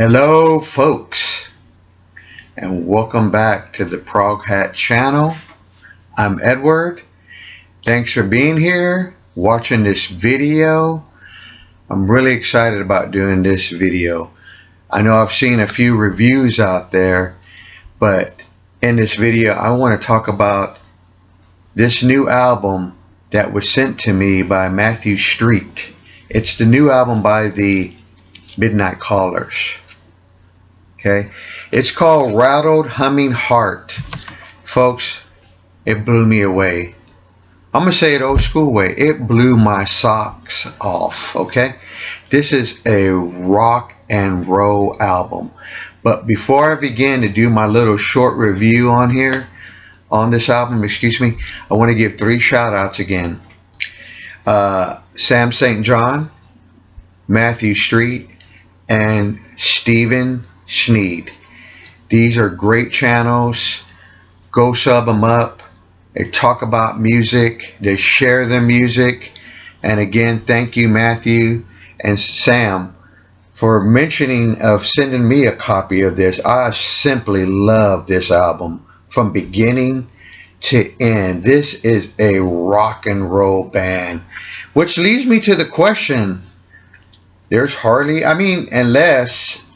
Hello folks, and welcome back to the ProgHat channel. I'm Edward. Thanks for being here, watching this video. I'm really excited about doing this video. I know I've seen a few reviews out there, but in this video I want to talk about this new album that was sent to me by Matthew Street. It's the new album by the Midnight Callers. Okay, it's called Rattled Humming Heart. Folks, it blew me away. I'm gonna say it old school way. It blew my socks off. Okay, this is a rock and roll album. But before I begin to do my little short review on here, on this album, I want to give 3 shout outs again. Sam St. John, Matthew Street, and Stephen Sneed. These are great channels. Go sub them up. They talk about music. They share their music. And again, thank you, Matthew and Sam, for sending me a copy of this. I simply love this album from beginning to end. This is a rock and roll band, which leads me to the question. There's hardly, unless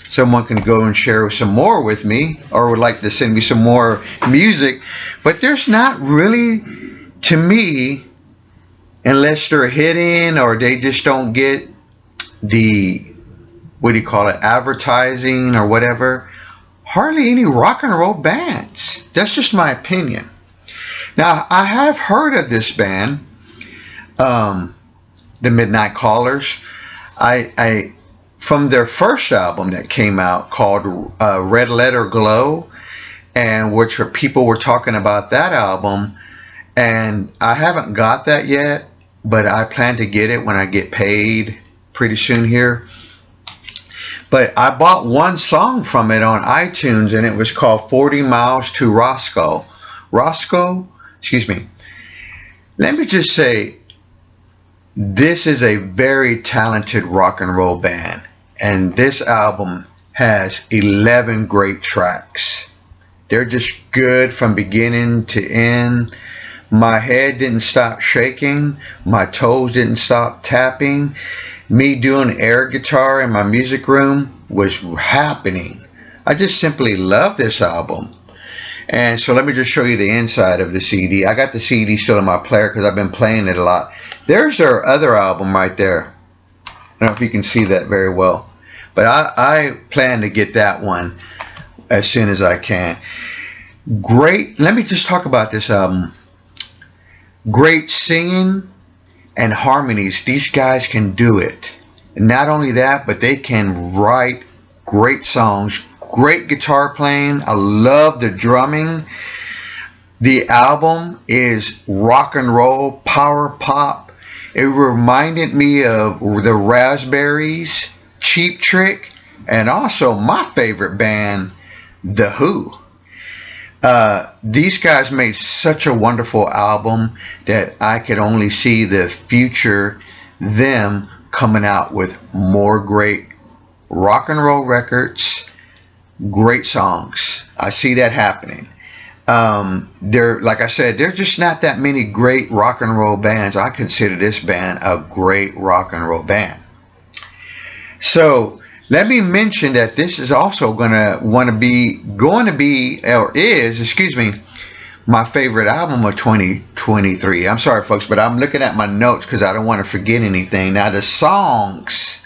someone can go and share some more with me or would like to send me some more music, but there's not really, to me, unless they're hidden or they just don't get the, advertising or whatever, hardly any rock and roll bands. That's just my opinion. Now, I have heard of this band, the Midnight Callers. I from their first album that came out called Red Letter Glow, and which people were talking about that album, and I haven't got that yet, but I plan to get it when I get paid pretty soon here. But I bought one song from it on iTunes, and it was called 40 Miles to Roscoe. Let me just say, this is a very talented rock and roll band, and this album has 11 great tracks. They're just good from beginning to end. My head didn't stop shaking. My toes didn't stop tapping. Me doing air guitar in my music room was happening. I just simply love this album. And so let me just show you the inside of the CD. I got the CD still in my player because I've been playing it a lot. There's their other album right there. I don't know if you can see that very well, but I plan to get that one as soon as I can. Great. Let me just talk about this album. Great singing and harmonies. These guys can do it. And not only that, but they can write great songs. Great guitar playing. I love the drumming. The album is rock and roll, power pop. It reminded me of the Raspberries, Cheap Trick, and also my favorite band, The Who. These guys made such a wonderful album that I could only see the future, them coming out with more great rock and roll records, great songs. I see that happening. Like I said, there's just not that many great rock and roll bands. I consider this band a great rock and roll band. So let me mention that this is also is my favorite album of 2023. I'm sorry, folks, but I'm looking at my notes because I don't want to forget anything. Now, the songs,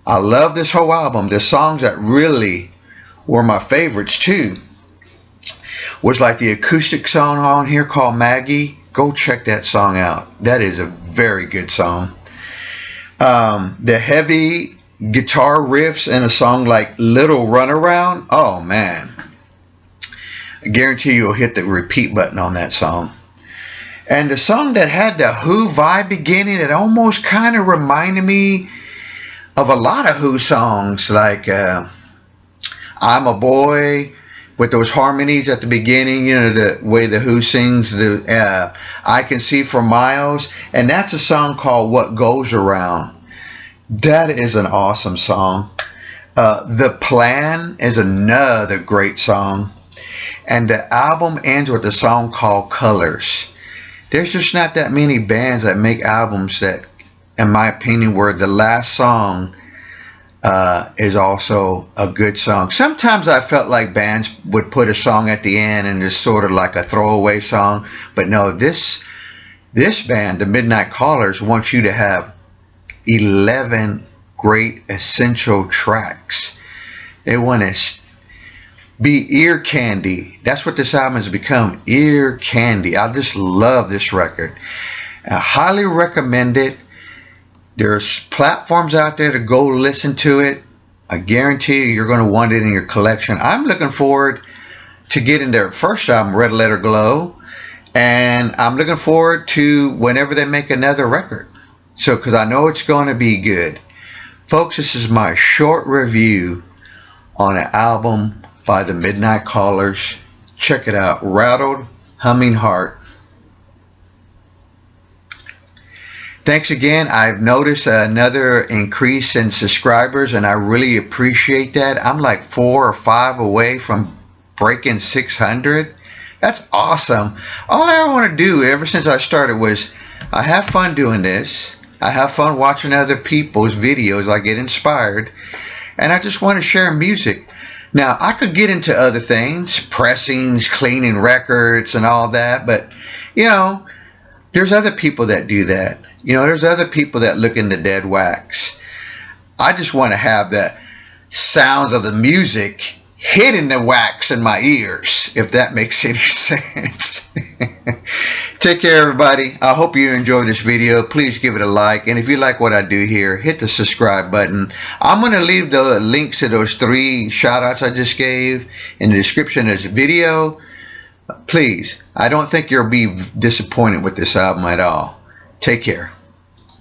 I love this whole album. The songs that really were my favorites too was like the acoustic song on here called Maggie. Go check that song out. That is a very good song. The heavy guitar riffs in a song like Little Runaround. Oh man, I guarantee you'll hit the repeat button on that song. And the song that had the Who vibe beginning, it almost kind of reminded me of a lot of Who songs, like I'm a Boy, with those harmonies at the beginning, the way the Who sings the I Can See for Miles, and that's a song called What Goes Around. That is an awesome song. The Plan is another great song. And the album ends with a song called Colors. There's just not that many bands that make albums that, in my opinion, where the last song is also a good song. Sometimes I felt like bands would put a song at the end and it's sort of like a throwaway song. But no, this band, the Midnight Callers, wants you to have 11 great essential tracks. They want to be ear candy. That's what this album has become, ear candy. I just love this record. I highly recommend it. There's platforms out there to go listen to it. I guarantee you, you're going to want it in your collection. I'm looking forward to getting their first album, Red Letter Glow, and I'm looking forward to whenever they make another record. So, because I know it's going to be good. Folks, this is my short review on an album by the Midnight Callers. Check it out, Rattled Humming Heart. Thanks again. I've noticed another increase in subscribers, and I really appreciate that. I'm like 4 or 5 away from breaking 600. That's awesome. All I want to do ever since I started was I have fun doing this. I have fun watching other people's videos. I get inspired, and I just want to share music. Now, I could get into other things, pressings, cleaning records, and all that, but, you know, there's other people that do that. You know, there's other people that look into dead wax. I just want to have the sounds of the music hitting the wax in my ears, if that makes any sense. Take care, everybody. I hope you enjoyed this video. Please give it a like. And if you like what I do here, hit the subscribe button. I'm going to leave the links to those 3 shout outs I just gave in the description of this video. Please, I don't think you'll be disappointed with this album at all. Take care.